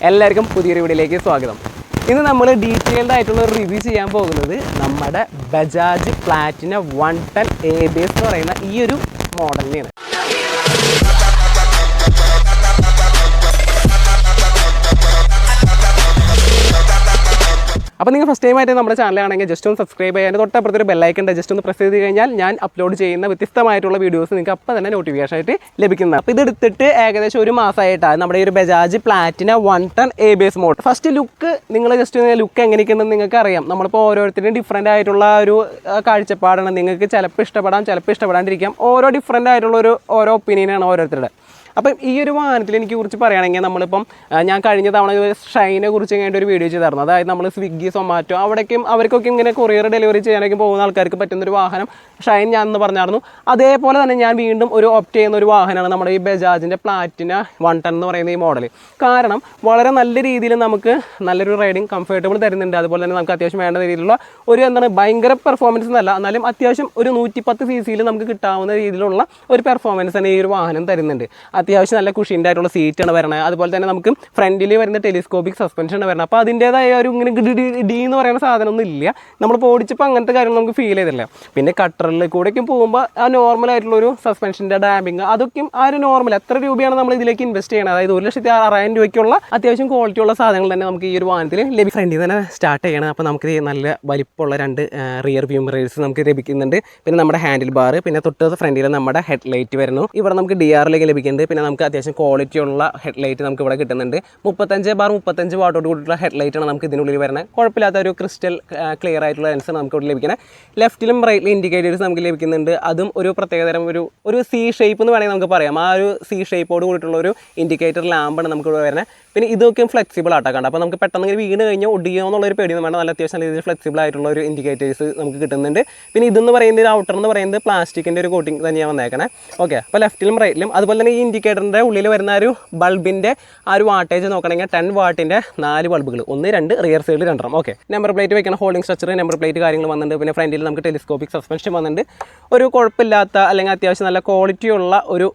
എല്ലാവർക്കും പുതിയൊരു വീഡിയോയിലേക്ക് സ്വാഗതം. ഇന്ന് നമ്മൾ ഡീറ്റെയിൽഡ് ആയിട്ടുള്ള ഒരു റിവ്യൂ ചെയ്യാൻ പോകുന്നത് നമ്മുടെ ബജാജ് പ്ലാറ്റിന 110 ABS എന്ന് പറയുന്ന ഈ ഒരു മോഡലിനെയാണ്. അപ്പോൾ നിങ്ങൾ ഫസ്റ്റ് ടൈം ആയിട്ട് നമ്മുടെ ചാനലാണെങ്കിൽ ജസ്റ്റ് ഒന്ന് സബ്സ്ക്രൈബ് ചെയ്യാൻ തൊട്ടപ്പുറത്തൊരു ബെല്ലൈക്കൺ ഉണ്ട്. ജസ്റ്റ് ഒന്ന് പ്രസ് ചെയ്ത് കഴിഞ്ഞാൽ ഞാൻ അപ്ലോഡ് ചെയ്യുന്ന വ്യത്യസ്തമായിട്ടുള്ള വീഡിയോസ് നിങ്ങൾക്ക് അപ്പോൾ തന്നെ നോട്ടിഫിക്കേഷൻ ആയിട്ട് ലഭിക്കുന്നത്. അപ്പോൾ ഇതെടുത്തിട്ട് ഏകദേശം ഒരു മാസമായിട്ടാണ് നമ്മുടെ ഈ ഒരു Bajaj Platina 110 ABS model. First look നിങ്ങൾ ജസ്റ്റ് ലുക്ക് എങ്ങനെയൊക്കെയുണ്ടെന്ന് നിങ്ങൾക്ക് അറിയാം. നമ്മളിപ്പോൾ ഓരോരുത്തരും ഡിഫറൻ്റ് ആയിട്ടുള്ള ഒരു കാഴ്ചപ്പാടാണ്. നിങ്ങൾക്ക് ചിലപ്പോൾ ഇഷ്ടപ്പെടാം, ചിലപ്പോൾ ഇഷ്ടപ്പെടാണ്ടിരിക്കാം. ഓരോ ഡിഫറൻ്റ് ആയിട്ടുള്ള ഓരോ ഒപ്പീനിയനാണ് ഓരോരുത്തരുടെ. അപ്പം ഈ ഒരു വാഹനത്തിൽ എനിക്ക് കുറിച്ച് പറയുകയാണെങ്കിൽ നമ്മളിപ്പം ഞാൻ കഴിഞ്ഞ തവണ ഷൈനെ കുറിച്ച് ഇങ്ങനെ ഒരു വീഡിയോ ചെയ്തായിരുന്നു. അതായത് നമ്മൾ സ്വിഗ്ഗി, സൊമാറ്റോ അവർക്കൊക്കെ ഇങ്ങനെ കൊറിയർ ഡെലിവറി ചെയ്യാനൊക്കെ പോകുന്ന ആൾക്കാർക്ക് പറ്റുന്നൊരു വാഹനം ഷൈൻ ഞാൻ എന്ന് പറഞ്ഞായിരുന്നു. അതേപോലെ തന്നെ ഞാൻ വീണ്ടും ഒരു ഓപ്റ്റ് ചെയ്യുന്ന ഒരു വാഹനമാണ് നമ്മുടെ ഈ ബജാജിൻ്റെ പ്ലാറ്റിന 110 എന്ന് പറയുന്ന ഈ മോഡൽ. കാരണം വളരെ നല്ല രീതിയിൽ നമുക്ക് നല്ലൊരു റൈഡിങ് കംഫർട്ടബിൾ തരുന്നുണ്ട്. അതുപോലെ തന്നെ നമുക്ക് അത്യാവശ്യം വേണ്ട രീതിയിലുള്ള ഭയങ്കര പെർഫോമൻസ് എന്നല്ല, എന്നാലും അത്യാവശ്യം ഒരു 110 cc നമുക്ക് കിട്ടാവുന്ന രീതിയിലുള്ള ഒരു പെർഫോമൻസ് തന്നെ ഈ ഒരു വാഹനം തരുന്നുണ്ട്. അത്യാവശ്യം നല്ല കുഷിൻ്റെ ആയിട്ടുള്ള സീറ്റാണ് വരുന്നത്. അതുപോലെ തന്നെ നമുക്ക് ഫ്രണ്ടിൽ വരുന്ന ടെലിസ്കോപ്പിക് സസ്പെൻഷനാണ് വരുന്നത്. അപ്പോൾ അതിൻ്റേതായ ഒരു ഇങ്ങനെ ഡി എന്ന് പറയുന്ന സാധനമൊന്നും ഇല്ല. നമ്മളിപ്പോൾ ഓടിച്ചപ്പോൾ അങ്ങനത്തെ കാര്യങ്ങൾ നമുക്ക് ഫീൽ ചെയ്തില്ല. പിന്നെ കട്ടറിൽ കൂടെയൊക്കെ പോകുമ്പോൾ ആ നോർമലായിട്ടുള്ളൊരു സസ്പെൻഷൻ്റെ ഡാമ്പിങ് അതൊക്കെയും ആ ഒരു നോർമൽ എത്ര രൂപയാണ് നമ്മൾ ഇതിലേക്ക് ഇൻവെസ്റ്റ് ചെയ്യണത്. അതായത് 1,60,000 രൂപയ്ക്കുള്ള അത്യാവശ്യം ക്വാളിറ്റിയുള്ള സാധനങ്ങൾ തന്നെ നമുക്ക് ഈ ഒരു വാഹനത്തിൽ ലഭിക്കും. ഫ്രണ്ടിൽ തന്നെ സ്റ്റാർട്ട് ചെയ്യണം. അപ്പോൾ നമുക്ക് നല്ല വലിപ്പമുള്ള 2 റിയർ വ്യൂ മിറേഴ്സ് നമുക്ക് ലഭിക്കുന്നുണ്ട്. പിന്നെ നമ്മുടെ ഹാൻഡിൽ ബാർ, പിന്നെ തൊട്ട് ഫ്രണ്ടിൽ നമ്മുടെ ഹെഡ് ലൈറ്റ് വരുന്നു. ഇവിടെ നമുക്ക് DRലേക്ക് ലഭിക്കുന്നുണ്ട്. പിന്നെ നമുക്ക് അത്യാവശ്യം ക്വാളിറ്റിയുള്ള ഹെഡ് ലൈറ്റ് നമുക്ക് ഇവിടെ കിട്ടുന്നുണ്ട്. 35 വാട്ടോട് കൂടിയിട്ടുള്ള ഹെഡ് ലൈറ്റാണ് നമുക്ക് ഇതിനുള്ളിൽ വരുന്നത്. കുഴപ്പമില്ലാത്ത ഒരു ക്രിസ്റ്റൽ ക്ലിയർ ആയിട്ടുള്ള ലെൻസ് നമുക്ക് ഇവിടെ ലഭിക്കുന്നത്. ലെഫ്റ്റിലും റൈറ്റിലും ഇൻഡിക്കേറ്റേഴ്സ് നമുക്ക് ലഭിക്കുന്നുണ്ട്. അതും ഒരു പ്രത്യേകതരം ഒരു സി ഷേപ്പ് എന്ന് വേണമെങ്കിൽ നമുക്ക് പറയാം. ആ ഒരു സി ഷേപ്പോട് കൂടിയിട്ടുള്ള ഒരു ഇൻഡിക്കേറ്റർ ലാമ്പാണ് നമുക്ക് ഇവിടെ വരുന്നത്. പിന്നെ ഇതൊക്കെ ഫ്ലെക്സിബിൾ ആട്ടാക്കാണ്ട്. അപ്പോൾ നമുക്ക് പെട്ടെന്ന് വീണ് കഴിഞ്ഞാൽ ഒടിയോ എന്നുള്ളൊരു പേടിയൊന്നും വേണ്ട. നല്ല അത്യാവശ്യം നല്ല രീതിയിൽ ഫ്ലെക്സിബിൾ ആയിട്ടുള്ള ഒരു ഇൻഡിക്കേറ്റേഴ്സ് നമുക്ക് കിട്ടുന്നുണ്ട്. പിന്നെ ഇതെന്ന് പറയുന്നത് ഔട്ടർ എന്ന് പറയുന്നത് പ്ലാസ്റ്റിക്കിൻ്റെ ഒരു കോട്ടിങ് തന്നെയാണ് വന്നേക്കണേ. ഓക്കെ, അപ്പോൾ ലെഫ്റ്റിലും റൈറ്റിലും. അതുപോലെ തന്നെ ഈ ഇൻഡിക്കേറ്ററിൻ്റെ ഉള്ളിൽ വരുന്ന ഒരു ബൾബിൻ്റെ ആ ഒരു വാട്ടേജ് നോക്കണമെങ്കിൽ 10 വാട്ടിൻ്റെ 4 ബൾബുകൾ, 1, 2 റിയർ സൈഡിൽ 2. ഓക്കെ, നമ്പർ പ്ലേറ്റ് വെക്കണം, ഹോൾഡിംഗ് സ്ട്രക്ചർ, നമ്പർ പ്ലേറ്റ് കാര്യങ്ങൾ വന്നിട്ടുണ്ട്. പിന്നെ ഫ്രണ്ടിൽ നമുക്ക് ടെലിസ്കോപ്പിക് സസ്പെൻഷൻ വന്നിട്ടുണ്ട്. ഒരു കുഴപ്പമില്ലാത്ത അല്ലെങ്കിൽ അത്യാവശ്യം നല്ല ക്വാളിറ്റിയുള്ള ഒരു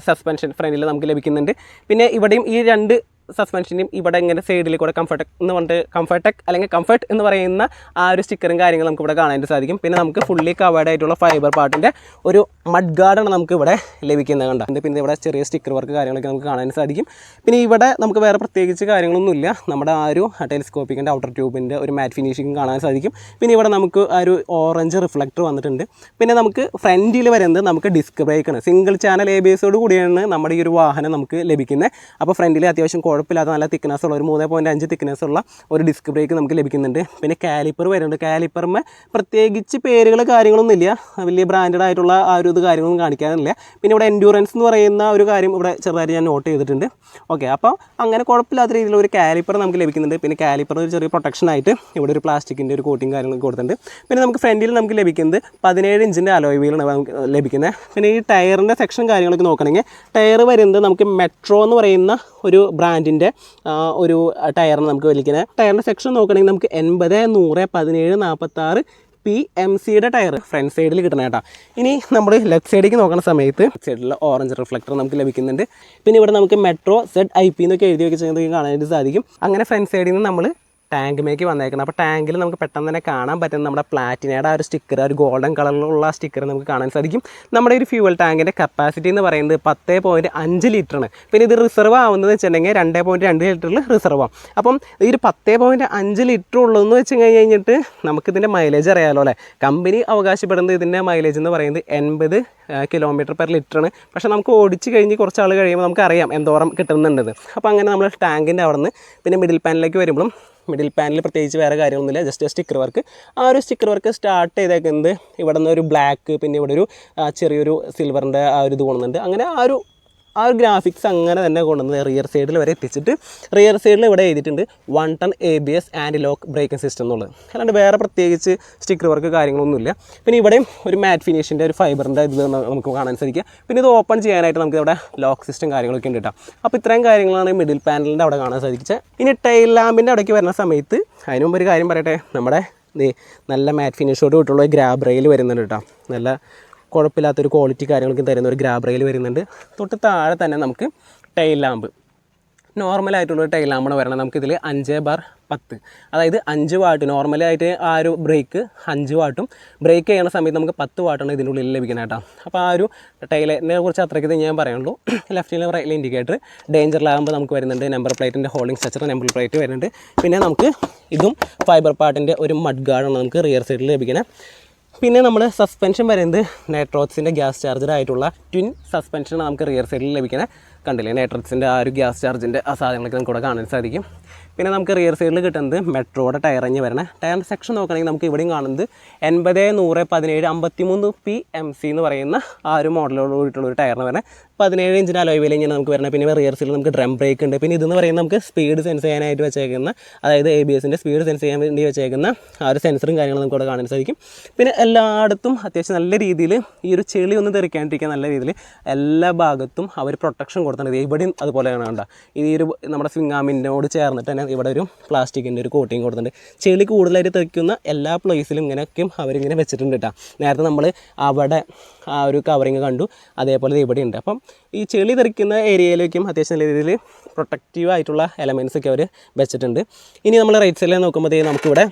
സസ്പെൻഷൻ ഫ്രണ്ടിൽ നമുക്ക് ലഭിക്കുന്നുണ്ട്. പിന്നെ ഇവിടെയും ഈ 2 സസ്പെൻഷനും ഇവിടെ ഇങ്ങനെ സൈഡിൽ കൂടെ കംഫർട്ട് അല്ലെങ്കിൽ കംഫർട്ട് എന്ന് പറയുന്ന ആ ഒരു സ്റ്റിക്കറും കാര്യങ്ങളും നമുക്ക് ഇവിടെ കാണാനായിട്ട് സാധിക്കും. പിന്നെ നമുക്ക് ഫുള്ളി കവേർഡ് ആയിട്ടുള്ള ഫൈബർ പാർട്ടിൻ്റെ ഒരു മഡ് ഗാർഡാണ് നമുക്ക് ഇവിടെ ലഭിക്കുന്നത് കണ്ടത്. പിന്നെ ഇവിടെ ചെറിയ സ്റ്റിക്കർ വർക്ക് കാര്യങ്ങളൊക്കെ നമുക്ക് കാണാൻ സാധിക്കും. പിന്നെ ഇവിടെ നമുക്ക് വേറെ പ്രത്യേകിച്ച് കാര്യങ്ങളൊന്നുമില്ല. നമ്മുടെ ആ ഒരു ടെലിസ്കോപ്പിക്കിൻ്റെ ഔട്ടർ ട്യൂബിൻ്റെ ഒരു മാറ്റ് ഫിനിഷിങ് കാണാൻ സാധിക്കും. പിന്നെ ഇവിടെ നമുക്ക് ആ ഒരു ഓറഞ്ച് റിഫ്ലക്ടർ വന്നിട്ടുണ്ട്. പിന്നെ നമുക്ക് ഫ്രണ്ടിൽ വരുന്നത് നമുക്ക് ഡിസ്ക് ബ്രേക്കാണ്. സിംഗിൾ ചാനൽ ABS കൂടിയാണ് നമ്മുടെ ഈ ഒരു വാഹനം നമുക്ക് ലഭിക്കുന്നത്. അപ്പോൾ ഫ്രണ്ടിൽ അത്യാവശ്യം കുഴപ്പമില്ലാത്ത നല്ല തിക്നെസ്സുള്ള ഒരു 3.5 തിക്നെസ്സുള്ള ഒരു ഡിസ്ക് ബ്രേക്ക് നമുക്ക് ലഭിക്കുന്നുണ്ട്. പിന്നെ കാലിപ്പർ വരുന്നുണ്ട്. കാലിപ്പറിന് പ്രത്യേകിച്ച് പേരുകൾ കാര്യങ്ങളൊന്നുമില്ല, വലിയ ബ്രാൻഡഡ് ആയിട്ടുള്ള ആ ഒരു കാര്യങ്ങളൊന്നും കാണിക്കാനില്ല. പിന്നെ ഇവിടെ എൻഡ്യൂറൻസ് എന്ന് പറയുന്ന ഒരു കാര്യം ഇവിടെ ചെറുതായിട്ട് ഞാൻ നോട്ട് ചെയ്തിട്ടുണ്ട്. ഓക്കെ, അപ്പോൾ അങ്ങനെ കുഴപ്പമില്ലാത്ത രീതിയിലുള്ള ഒരു കാലിപ്പർ നമുക്ക് ലഭിക്കുന്നുണ്ട്. പിന്നെ കാലിപ്പർ ഒരു ചെറിയ പ്രൊട്ടക്ഷനായിട്ട് ഇവിടെ ഒരു പ്ലാസ്റ്റിക്കിൻ്റെ ഒരു കോട്ടിങ് കാര്യങ്ങളൊക്കെ കൊടുത്തിട്ടുണ്ട്. പിന്നെ നമുക്ക് ഫ്രണ്ടിൽ നമുക്ക് ലഭിക്കുന്നത് 17 ഇഞ്ചിൻ്റെ അലോയ് വീലാണ് നമുക്ക് ലഭിക്കുന്നത്. പിന്നെ ഈ ടയറിൻ്റെ സെക്ഷൻ കാര്യങ്ങളൊക്കെ നോക്കണമെങ്കിൽ ടയർ വരുന്നത് നമുക്ക് മെട്രോ എന്ന് പറയുന്ന ഒരു ബ്രാൻഡിൻ്റെ ഒരു ടയറിന് നമുക്ക് വലിക്കുന്നത്. ടയറിൻ്റെ സെക്ഷൻ നോക്കണമെങ്കിൽ നമുക്ക് 80, 100, 17, 46 PMCയുടെ ടയർ ഫ്രണ്ട് സൈഡിൽ കിട്ടണം കേട്ടോ. ഇനി നമ്മൾ ലെഫ്റ്റ് സൈഡിലേക്ക് നോക്കുന്ന സമയത്ത് സൈഡിലുള്ള ഓറഞ്ച് റിഫ്ലക്ടർ നമുക്ക് ലഭിക്കുന്നുണ്ട്. പിന്നെ ഇവിടെ നമുക്ക് മെട്രോ ZIP എന്നൊക്കെ എഴുതി വെക്കുന്നത് കാണാനായിട്ട് സാധിക്കും. അങ്ങനെ ഫ്രണ്ട് സൈഡിൽ നിന്ന് നമ്മൾ ടാങ്കിലേക്ക് വന്നേക്കണം. അപ്പോൾ ടാങ്കിൽ നമുക്ക് പെട്ടെന്ന് തന്നെ കാണാൻ പറ്റുന്ന നമ്മുടെ പ്ലാറ്റിനയുടെ ആ ഒരു സ്റ്റിക്കർ, ഒരു ഗോൾഡൻ കളറിലുള്ള സ്റ്റിക്കർ നമുക്ക് കാണാൻ സാധിക്കും. നമ്മുടെ ഒരു ഫ്യൂവൽ ടാങ്കിൻ്റെ കപ്പാസിറ്റി എന്ന് പറയുന്നത് 10.5 ലിറ്ററാണ്. പിന്നെ ഇത് റിസർവ് ആവുന്നത് വെച്ചിട്ടുണ്ടെങ്കിൽ 2.2 ലിറ്ററിൽ റിസർവ് ആവും. അപ്പം ഈ ഒരു 10.5 ലിറ്റർ ഉള്ളതെന്ന് വെച്ച് കഴിഞ്ഞിട്ട് നമുക്കിതിൻ്റെ മൈലേജ് അറിയാമല്ലോ അല്ലേ. കമ്പനി അവകാശപ്പെടുന്നത് ഇതിൻ്റെ മൈലേജ് എന്ന് പറയുന്നത് 80 km/ലിറ്ററാണ്. പക്ഷേ നമുക്ക് ഓടിച്ച് കഴിഞ്ഞ് കുറച്ച് ആൾ കഴിയുമ്പോൾ നമുക്കറിയാം എന്തോരം കിട്ടുന്നുണ്ടെന്ന്. അപ്പോൾ അങ്ങനെ നമ്മൾ ടാങ്കിൻ്റെ അവിടെ നിന്ന് പിന്നെ മിഡിൽ പാനലിലേക്ക് വരുമ്പോഴും മിഡിൽ പാനൽ പ്രത്യേകിച്ച് വേറെ കാര്യമൊന്നുമില്ല, ജസ്റ്റ് സ്റ്റിക്കർ വർക്ക്. ആ ഒരു സ്റ്റിക്കർ വർക്ക് സ്റ്റാർട്ട് ചെയ്തേക്കുന്നത് ഇവിടെ നിന്ന് ഒരു ബ്ലാക്ക്, പിന്നെ ഇവിടെ ഒരു ചെറിയൊരു സിൽവറിൻ്റെ ആ ഒരു ഇത് കൊണ്ടുവന്നുണ്ട്. അങ്ങനെ ആ ഒരു ഗ്രാഫിക്സ് അങ്ങനെ തന്നെ കൊണ്ടുവന്നത് റിയർ സൈഡിൽ വരെ എത്തിച്ചിട്ട് റിയർ സൈഡിൽ ഇവിടെ എഴുതിയിട്ടുണ്ട് 110 ABS and lock braking system എന്നുള്ളത്. അല്ലാണ്ട് വേറെ പ്രത്യേകിച്ച് സ്റ്റിക്കർ വർക്ക് കാര്യങ്ങളൊന്നുമില്ല. പിന്നെ ഇവിടെയും ഒരു മാറ്റ് ഫിനിഷിൻ്റെ ഒരു ഫൈബറിൻ്റെ ഇത് നമുക്ക് കാണാൻ സാധിക്കുക. പിന്നെ ഇത് ഓപ്പൺ ചെയ്യാനായിട്ട് നമുക്ക് ഇവിടെ ലോക്ക് സിസ്റ്റം കാര്യങ്ങളൊക്കെ ഉണ്ട് കേട്ടോ. അപ്പോൾ ഇത്രയും കാര്യങ്ങളാണ് മിഡിൽ പാനലിൻ്റെ അവിടെ കാണാൻ സാധിച്ചത്. ഇനി ടൈൽ ലാമ്പിൻ്റെ അവിടേക്ക് വരുന്ന സമയത്ത് അതിന് മുമ്പ് ഒരു കാര്യം പറയട്ടെ, നമ്മുടെ നല്ല മാറ്റ് ഫിനിഷോട് കൂട്ടുള്ള ഗ്രാബ് റെയിൽ വരുന്നുണ്ട് കേട്ടോ. നല്ല കുഴപ്പമില്ലാത്തൊരു ക്വാളിറ്റി കാര്യങ്ങളൊക്കെ തരുന്ന ഒരു ഗ്രാബ് റെയിൽ വരുന്നുണ്ട്. തൊട്ട് താഴെ തന്നെ നമുക്ക് ടൈൽ ലാമ്പ് നോർമലായിട്ടുള്ളൊരു ടൈൽ ലാമ്പാണ് വരണം. നമുക്കിതിൽ 5/10, അതായത് 5 വാട്ട് നോർമലായിട്ട് ആ ഒരു ബ്രേക്ക് 5 വാട്ടും ബ്രേക്ക് ചെയ്യുന്ന സമയത്ത് നമുക്ക് 10 വാട്ടാണ് ഇതിൻ്റെ ഉള്ളിൽ ലഭിക്കുന്നത് കേട്ടോ. അപ്പോൾ ആ ഒരു ടൈലിനെ കുറിച്ച് അത്രയ്ക്ക് ഞാൻ പറയുള്ളൂ. ലെഫ്റ്റിലും റൈറ്റിലും ഇൻഡിക്കേറ്റർ, ഡേഞ്ചർ ലാമ്പ് നമുക്ക് വരുന്നുണ്ട്, നമ്പർ പ്ലേറ്റിൻ്റെ ഹോൾഡിംഗ് സ്ട്രക്ചർ നമ്പർ പ്ലേറ്റ് വരുന്നുണ്ട്. പിന്നെ നമുക്ക് ഇതും ഫൈബർ പാർട്ടിൻ്റെ ഒരു മഡ് ഗാർഡാണ് നമുക്ക് റിയർ സൈഡിൽ ലഭിക്കുന്നത്. പിന്നെ നമ്മൾ സസ്പെൻഷൻ വരുന്നത് നൈട്രോക്സിൻ്റെ ഗ്യാസ് ചാർജർ ആയിട്ടുള്ള ട്വിൻ സസ്പെൻഷനാണ് നമുക്ക് റിയർ സൈഡിൽ ലഭിക്കുന്നത്. കണ്ടില്ലേ നൈട്രോക്സിൻ്റെ ആ ഒരു ഗ്യാസ് ചാർജിൻ്റെ ആ സാധനങ്ങളൊക്കെ നമുക്ക് ഇവിടെ കാണാൻ സാധിക്കും. പിന്നെ നമുക്ക് റിയർ സൈഡിൽ കിട്ടുന്നത് മെട്രോയുടെ ടയറഞ്ഞ് വരുന്നത്. ടയറിൻ്റെ സെക്ഷൻ നോക്കുകയാണെങ്കിൽ നമുക്ക് ഇവിടെയും കാണുന്നത് 80, 100, 17, 53 PMC എന്ന് പറയുന്ന ആ ഒരു മോഡലോട് കൂടിയിട്ടുള്ളൊരു ടയറിന് വരുന്നത്. 17 ഇഞ്ചിൻ്റെ അലോയ് വീൽ ഇങ്ങനെ നമുക്ക് വരുന്നത്. പിന്നെ റിയർ സൈഡിൽ നമുക്ക് ഡ്രം ബ്രേക്ക് ഉണ്ട്. പിന്നെ ഇതെന്ന് പറയുന്നത് നമുക്ക് സ്പീഡ് സെൻസ് ചെയ്യാനായിട്ട് വെച്ചേക്കുന്ന, അതായത് ABSൻ്റെ സ്പീഡ് സെൻസ് ചെയ്യാൻ വേണ്ടി വെച്ചേക്കുന്ന ആ ഒരു സെൻസറും കാര്യങ്ങളും നമുക്ക് ഇവിടെ കാണാൻ സാധിക്കും. പിന്നെ എല്ലായിടത്തും അത്യാവശ്യം നല്ല രീതിയിൽ ഈ ഒരു ചെളി ഒന്നും തെറിക്കാണ്ടിരിക്കാൻ നല്ല രീതിയിൽ എല്ലാ ഭാഗത്തും അവർ പ്രൊട്ടക്ഷൻ കൊടുത്തിട്ടുണ്ട്. ഇവിടെയും അതുപോലെയാണ് കണ്ട, ഈ ഒരു നമ്മുടെ സ്വിംഗ് ആമിനോട് ചേർന്നിട്ട് തന്നെ ഇവിടെ ഒരു പ്ലാസ്റ്റിക്കിൻ്റെ ഒരു കോട്ടിങ് കൊടുത്തിട്ടുണ്ട്. ചെളി കൂടുതലായിട്ട് തെറിക്കുന്ന എല്ലാ പ്ലേസിലും ഇങ്ങനെയൊക്കെയും അവരിങ്ങനെ വെച്ചിട്ടുണ്ട് കേട്ടോ. നേരത്തെ നമ്മൾ അവിടെ ആ ഒരു കവറിങ് കണ്ടു, അതേപോലെ ഇവിടെ ഉണ്ട്. അപ്പം ഈ ചെളി തെറിക്കുന്ന ഏരിയയിലേക്കും അത്യാവശ്യം നല്ല രീതിയിൽ പ്രൊട്ടക്റ്റീവ് ആയിട്ടുള്ള എലമെൻറ്റ്സ് ഒക്കെ അവർ വെച്ചിട്ടുണ്ട്. ഇനി നമ്മൾ റൈറ്റ് സൈഡിൽ നോക്കുമ്പോഴത്തേക്ക് നമുക്കിവിടെ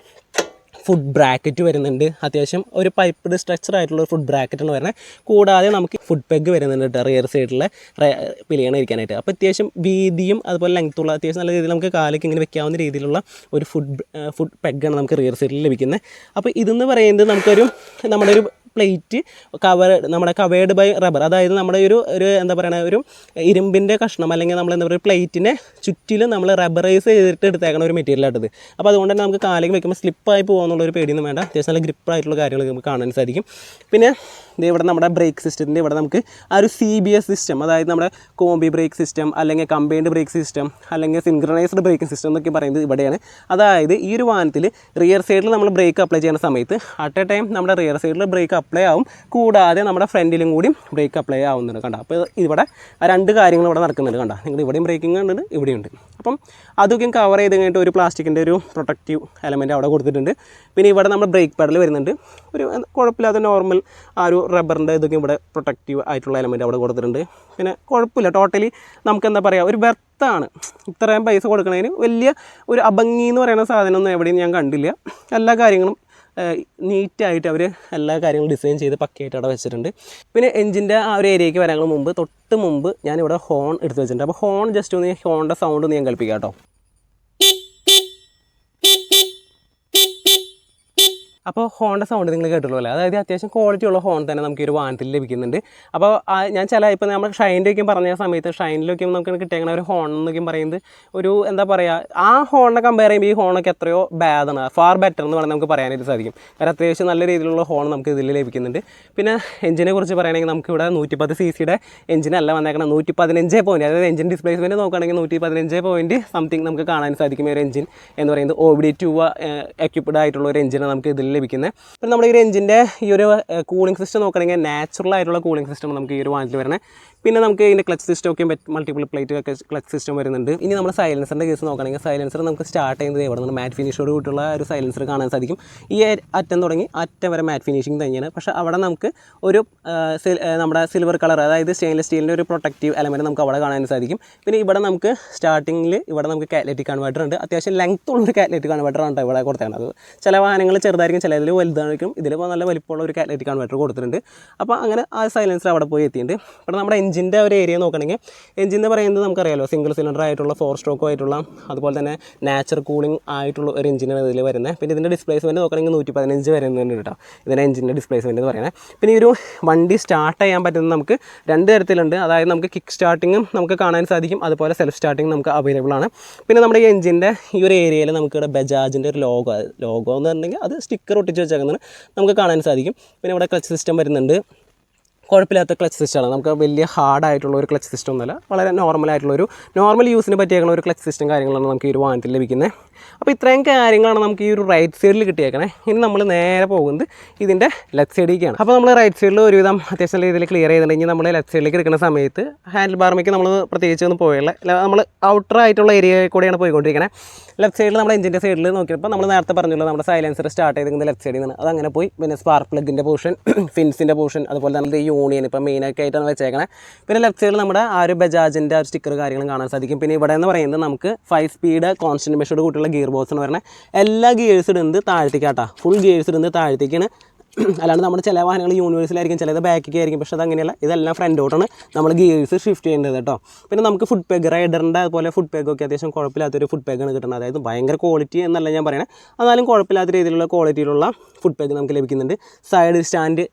ഫുഡ് ബ്രാക്കറ്റ് വരുന്നുണ്ട്. അത്യാവശ്യം ഒരു പൈപ്പ്ഡ് സ്ട്രക്ചർ ആയിട്ടുള്ള ഫുഡ് ബ്രാക്കറ്റാണ് വരുന്നത്. കൂടാതെ നമുക്ക് ഫുഡ് പെഗ് വരുന്നുണ്ട് കേട്ടോ റിയർ സൈഡിലെ പിലിയാണ് ഇരിക്കാനായിട്ട്. അപ്പോൾ അത്യാവശ്യം വീതിയും അതുപോലെ ലെങ്ത്തുള്ള അത്യാവശ്യം നല്ല രീതിയിൽ നമുക്ക് കാലേക്ക് ഇങ്ങനെ വെക്കാവുന്ന രീതിയിലുള്ള ഒരു ഫുഡ് പെഗ്ഗാണ് നമുക്ക് റിയർ സൈഡിൽ ലഭിക്കുന്നത്. അപ്പോൾ ഇതെന്ന് പറയുന്നത് നമുക്കൊരു നമ്മുടെ ഒരു പ്ലേറ്റ് നമ്മുടെ കവേർഡ് ബൈ റബ്ബർ, അതായത് നമ്മുടെ ഒരു എന്താ പറയുക ഒരു ഇരുമ്പിൻ്റെ കഷ്ണം അല്ലെങ്കിൽ നമ്മൾ എന്താ പറയുക പ്ലേറ്റിനെ ചുറ്റിലും നമ്മൾ റബ്ബറൈസ് ചെയ്തിട്ട് എടുത്തേക്കണ ഒരു മെറ്റീരിയലായിട്ടത്. അപ്പോൾ അതുകൊണ്ട് തന്നെ നമുക്ക് കാലേക്ക് വെക്കുമ്പോൾ സ്ലിപ്പായി പോകുന്നുള്ളൊരു പേടിയൊന്നും വേണ്ട. അത്യാവശ്യം നല്ല ഗ്രിപ്പായിട്ടുള്ള കാര്യങ്ങൾ നമുക്ക് കാണാൻ സാധിക്കും. പിന്നെ ഇവിടെ നമ്മുടെ ബ്രേക്ക് സിസ്റ്റത്തിൻ്റെ ഇവിടെ നമുക്ക് ആ ഒരു CBS സിസ്റ്റം, അതായത് നമ്മുടെ കോംബി ബ്രേക്ക് സിസ്റ്റം അല്ലെങ്കിൽ കമ്പൈൻഡ് ബ്രേക്ക് സിസ്റ്റം അല്ലെങ്കിൽ സിൻക്രണൈസ്ഡ് ബ്രേക്കിംഗ് സിസ്റ്റം എന്നൊക്കെ പറയുന്നത് ഇവിടെയാണ്. അതായത് ഈ ഒരു വാഹനത്തിൽ റിയർ സൈഡിൽ നമ്മൾ ബ്രേക്ക് അപ്ലൈ ചെയ്യുന്ന സമയത്ത് അറ്റ് എ ടൈം നമ്മുടെ റിയർ സൈഡിൽ ബ്രേക്ക് അപ്ലൈ ആവും, കൂടാതെ നമ്മുടെ ഫ്രണ്ടിലും കൂടി ബ്രേക്ക് അപ്ലൈ ആവുന്നുണ്ട് കണ്ട. അപ്പോൾ ഇവിടെ 2 കാര്യങ്ങൾ ഇവിടെ നടക്കുന്നുണ്ട് കണ്ട. നിങ്ങൾ ഇവിടെയും ബ്രേക്കിംഗ് കണ്ടിട്ട് ഇവിടെയുണ്ട്. അപ്പം അതൊക്കെ കവർ ചെയ്ത് കഴിഞ്ഞിട്ട് ഒരു പ്ലാസ്റ്റിക്കിൻ്റെ ഒരു പ്രൊട്ടക്റ്റീവ് എലമെൻറ്റ് അവിടെ കൊടുത്തിട്ടുണ്ട്. പിന്നെ ഇവിടെ നമ്മൾ ബ്രേക്ക് പെഡൽ വരുന്നുണ്ട്. ഒരു കുഴപ്പമില്ലാത്ത നോർമൽ ആ ഒരു റബ്ബറിൻ്റെ ഇതൊക്കെ ഇവിടെ പ്രൊട്ടക്റ്റീവ് ആയിട്ടുള്ള എലമെൻറ്റ് അവിടെ കൊടുത്തിട്ടുണ്ട്. പിന്നെ കുഴപ്പമില്ല, ടോട്ടലി നമുക്ക് എന്താ പറയുക ഒരു വെർത്താണ്. ഇത്രയും പൈസ കൊടുക്കുന്നതിന് വലിയ ഒരു അഭംഗി എന്ന് പറയുന്ന സാധനമൊന്നും എവിടെയും ഞാൻ കണ്ടില്ല. എല്ലാ കാര്യങ്ങളും നീറ്റായിട്ട് അവർ എല്ലാ കാര്യങ്ങളും ഡിസൈൻ ചെയ്ത് പക്കയായിട്ട് അവിടെ വെച്ചിട്ടുണ്ട്. പിന്നെ എഞ്ചിൻ്റെ ആ ഒരു ഏരിയയ്ക്ക് വരാൻ തൊട്ട് മുമ്പ് ഞാനിവിടെ ഹോൺ എടുത്ത് വെച്ചിട്ടുണ്ട്. അപ്പോൾ ഹോൺ ജസ്റ്റ് ഒന്ന് ഹോണിൻ്റെ സൗണ്ട് ഒന്ന് ഞാൻ കേൾപ്പിക്കാം കേട്ടോ. അപ്പോൾ ഹോണിൻ്റെ സൗണ്ട് നിങ്ങൾ കേട്ടുള്ളൂ അല്ലേ. അതായത് അത്യാവശ്യം ക്വാളിറ്റി ഉള്ള ഹോൺ തന്നെ നമുക്ക് ഈ ഒരു വാഹനത്തിൽ ലഭിക്കുന്നുണ്ട്. അപ്പോൾ ഞാൻ ഇപ്പോൾ നമ്മൾ ഷൈനിലൊക്കെ പറഞ്ഞ സമയത്ത് ഷൈനിലൊക്കെ നമുക്ക് കിട്ടിയേക്കുന്ന ഒരു ഹോൺ എന്നൊക്കെ പറയുന്നത് ഒരു എന്താ പറയുക, ആ ഹോണിനെ കമ്പയർ ചെയ്യുമ്പോൾ ഈ ഹോണൊക്കെ എത്രയോ ബാഡാണ്, ഫാർ ബെറ്റർ എന്ന് പറഞ്ഞാൽ നമുക്ക് പറയാനായിട്ട് സാധിക്കും. കാരണം അത്യാവശ്യം നല്ല രീതിയിലുള്ള ഹോൺ നമുക്ക് ഇതിൽ ലഭിക്കുന്നുണ്ട്. പിന്നെ എഞ്ചിനെ കുറിച്ച് പറയുകയാണെങ്കിൽ നമുക്കിവിടെ 110 cc എഞ്ചിനല്ല വന്നേക്കണം, 115 പോയിൻറ്റ്, അതായത് എഞ്ചിൻ ഡിസ്പ്ലേസ്മെൻറ്റ് നോക്കുകയാണെങ്കിൽ 115 പോയിൻറ്റ് സംതിങ് നമുക്ക് കാണാൻ സാധിക്കും. ഒരു എഞ്ചിൻ എന്ന് പറയുന്നത് OBD2 എക്യുപ്ഡ് ആയിട്ടുള്ള ഒരു എഞ്ചിനാണ് നമുക്ക് ഇതിൽ ലഭിക്കുന്നത്. പിന്നെ നമ്മുടെ ഈ ഒരു എഞ്ചിൻ്റെ ഈ ഒരു കൂളിംഗ് സിസ്റ്റം നോക്കുകയാണെങ്കിൽ നാച്ചുറൽ ആയിട്ടുള്ള കൂളിംഗ് സിസ്റ്റം നമുക്ക് ഈ ഒരു വാഹനത്തിൽ വരുന്നത്. പിന്നെ നമുക്ക് ഇതിൻ്റെ ക്ലച്ച് സിസ്റ്റം ഒക്കെ മൾട്ടിപ്പിൾ പ്ലേറ്റ് ഒക്കെ ക്ലച്ച് സിസ്റ്റം വരുന്നുണ്ട്. ഇനി നമ്മൾ സൈലൻസറിൻ്റെ കേസ് നോക്കുകയാണെങ്കിൽ സൈലൻസർ നമുക്ക് സ്റ്റാർട്ട് ചെയ്യുന്നത് ഇവിടെ നിന്ന് മാറ്റ് ഫിനിഷോട് കൂട്ടുള്ള ഒരു സൈലൻസർ കാണാൻ സാധിക്കും. ഈ അറ്റം തുടങ്ങി അറ്റം വരെ മാറ്റ് ഫിനിഷിങ് തന്നെയാണ്. പക്ഷേ അവിടെ നമുക്ക് ഒരു നമ്മുടെ സിൽവർ കളർ, അതായത് സ്റ്റെയിൻലെസ് സ്റ്റീലിൻ്റെ ഒരു പ്രൊട്ടക്റ്റീവ് എലമെൻറ്റ് നമുക്ക് അവിടെ കാണാൻ സാധിക്കും. പിന്നെ ഇവിടെ നമുക്ക് സ്റ്റാർട്ടിങ്ങിൽ ഇവിടെ നമുക്ക് കാറ്റലറ്റിക് കൺവേർട്ടർ ഉണ്ട്. അത്യാവശ്യം ലെങ്ത് ഉള്ളൊരു കാറ്റലറ്റിക് കൺവേർട്ടറാണ് ഇവിടെ കൊടുത്തേക്കുന്നത്. ചില വാഹനങ്ങൾ ചെറുതായിരിക്കും, ചിലതിൽ വലുതായിരിക്കും. ഇതിൽ നല്ല വലിപ്പമുള്ള ഒരു കാറ്റലറ്റിക് കൺവേർട്ടർ കൊടുത്തിട്ടുണ്ട്. അപ്പോൾ അങ്ങനെ ആ സൈലൻസർ അവിടെ പോയി എത്തിയിട്ടുണ്ട്. അപ്പോൾ നമ്മുടെ എഞ്ചിൻ്റെ ഒരു ഏരിയ നോക്കുകയാണെങ്കിൽ എഞ്ചിൻ എന്ന് പറയുന്നത് നമുക്കറിയാലോ സിംഗിൾ സിലിണ്ടർ ആയിട്ടുള്ള 4 സ്ട്രോക്കും ആയിട്ടുള്ള അതുപോലെ തന്നെ നാച്ചുറൽ കൂളിംഗ് ആയിട്ടുള്ള ഒരു എഞ്ചിനാണ് ഇതിൽ വരുന്നത്. പിന്നെ ഇതിൻ്റെ ഡിസ്പ്ലേസ്മെൻറ്റ് നോക്കുകയാണെങ്കിൽ 115 വരുന്നുണ്ട് കേട്ടോ, ഇതിൻ്റെ എഞ്ചിൻ്റെ ഡിസ്പ്ലേസ്മെൻറ്റ് എന്ന് പറയുന്നത്. പിന്നെ ഈ ഒരു വണ്ടി സ്റ്റാർട്ട് ചെയ്യാൻ പറ്റുന്നത് നമുക്ക് 2 തരത്തിലുണ്ട്. അതായത് നമുക്ക് കിക്ക് സ്റ്റാർട്ടിങ്ങും നമുക്ക് കാണാൻ സാധിക്കും, അതുപോലെ സെൽഫ് സ്റ്റാർട്ടിങ് നമുക്ക് അവൈലബിൾ ആണ്. പിന്നെ നമ്മുടെ ഈ എഞ്ചിൻ്റെ ഈ ഒരു ഏരിയയിൽ നമുക്കിവിടെ ബജാജിൻ്റെ ഒരു ലോഗോ എന്ന് പറഞ്ഞിട്ടുണ്ടെങ്കിൽ അത് സ്റ്റിക്കർ ഒട്ടിച്ച് വെച്ചേക്കുന്നത് നമുക്ക് കാണാൻ സാധിക്കും. പിന്നെ ഇവിടെ ക്ലച്ച് സിസ്റ്റം വരുന്നുണ്ട്. കുഴപ്പമില്ലാത്ത ക്ലച്ച് സിസ്റ്റമാണ്, നമുക്ക് വലിയ ഹാർഡായിട്ടുള്ള ഒരു ക്ലച്ച് സിസ്റ്റം ഒന്നുമല്ല, വളരെ നോർമലായിട്ടുള്ളൊരു നോർമൽ യൂസിന് പറ്റിയേക്കുന്ന ഒരു ക്ലച്ച് സിസ്റ്റം കാര്യങ്ങളാണ് നമുക്ക് ഈ ഒരു വാഹനത്തിൽ ലഭിക്കുന്നത്. അപ്പോൾ ഇത്രയും കാര്യങ്ങളാണ് നമുക്ക് ഈ ഒരു റൈറ്റ് സൈഡിൽ കിട്ടിയേക്കണേ. ഇനി നമ്മൾ നേരെ പോകുന്നത് ഇതിൻ്റെ ലെഫ്റ്റ് സൈഡിലേക്കാണ്. അപ്പോൾ നമ്മൾ റൈറ്റ് സൈഡിൽ ഒരുവിധം അത്യാവശ്യം രീതിയിൽ ക്ലിയർ ചെയ്തിട്ടുണ്ടെങ്കിൽ നമ്മൾ ലെഫ്റ്റ് സൈഡിലേക്ക് എടുക്കുന്ന സമയത്ത് ഹാൻഡിൽ ബാർമേക്ക് നമ്മൾ പ്രത്യേകിച്ച് ഒന്നും പോയുള്ള നമ്മൾ ഔട്ടർ ആയിട്ടുള്ള ഏരിയയിൽ കൂടെയാണ് പോയിക്കൊണ്ടിരിക്കുന്നത്. ലെഫ്റ്റ് സൈഡിൽ നമ്മൾ എഞ്ചിൻ്റെ സൈഡിൽ നോക്കിയപ്പോൾ നമ്മൾ നേരത്തെ പറഞ്ഞുള്ള നമ്മുടെ സൈലൻസർ സ്റ്റാർട്ട് ചെയ്തിരിക്കുന്നത് ലെഫ്റ്റ് സൈഡിൽ നിന്ന് അതങ്ങനെ പോയി. പിന്നെ സ്പാർക്ക് പ്ലഗിൻ്റെ പോർഷൻ, ഫിൻസിൻ്റെ പോർഷൻ, അതുപോലെ തന്നെ ഈ യൂണിയൻ ഇപ്പോൾ മെയിനൊക്കെ ആയിട്ടാണ് വെച്ചേക്കണത്. പിന്നെ ലെഫ്റ്റ് സൈഡിൽ നമ്മുടെ ആ ഒരു ബജാജിൻ്റെ ആ ഒരു സ്റ്റിക്കർ കാര്യങ്ങളും കാണാൻ സാധിക്കും. പിന്നെ ഇവിടെ എന്ന് പറയുന്നത് നമുക്ക് 5 സ്പീഡ് കോൺസ്റ്റൻറ്റ് മെഷർഡ് കൂട്ടുള്ള ഗിയർ ബോക്സ് എന്ന് പറഞ്ഞാൽ എല്ലാ ഗിയേഴ്സ് ഇടുന്നത് താഴത്തേക്കാട്ടോ, ഫുൾ ഗിയേഴ്സ് ഇടുന്നത് താഴത്തേക്കാണ്. അല്ലാണ്ട് നമ്മുടെ ചില വാഹനങ്ങൾ യൂണിവേഴ്സിലായിരിക്കും, ചിലത് ബാക്കിലേക്ക് ആയിരിക്കും, പക്ഷേ അതങ്ങനെയല്ല, ഇതെല്ലാം ഫ്രണ്ടോട്ടാണ് നമ്മൾ ഗിയേഴ്സ് ഷിഫ്റ്റ് ചെയ്യേണ്ടത് കേട്ടോ. പിന്നെ നമുക്ക് ഫുഡ് പെഗ് റൈഡറിൻ്റെ അതുപോലെ ഫുഡ് പെഗൊക്കെ അത്യാവശ്യം കുഴപ്പമില്ലാത്തൊരു ഫുഡ് പെഗാണ് കിട്ടുന്നത്. അതായത് ഭയങ്കര ക്വാളിറ്റി എന്നല്ല ഞാൻ പറയണത്, എന്നാലും കുഴപ്പമില്ലാത്ത രീതിയിലുള്ള ക്വാളിറ്റിയിലുള്ള ഫുഡ് പെഗ് നമുക്ക് ലഭിക്കുന്നുണ്ട്. സൈഡ് സ്റ്റാൻഡ്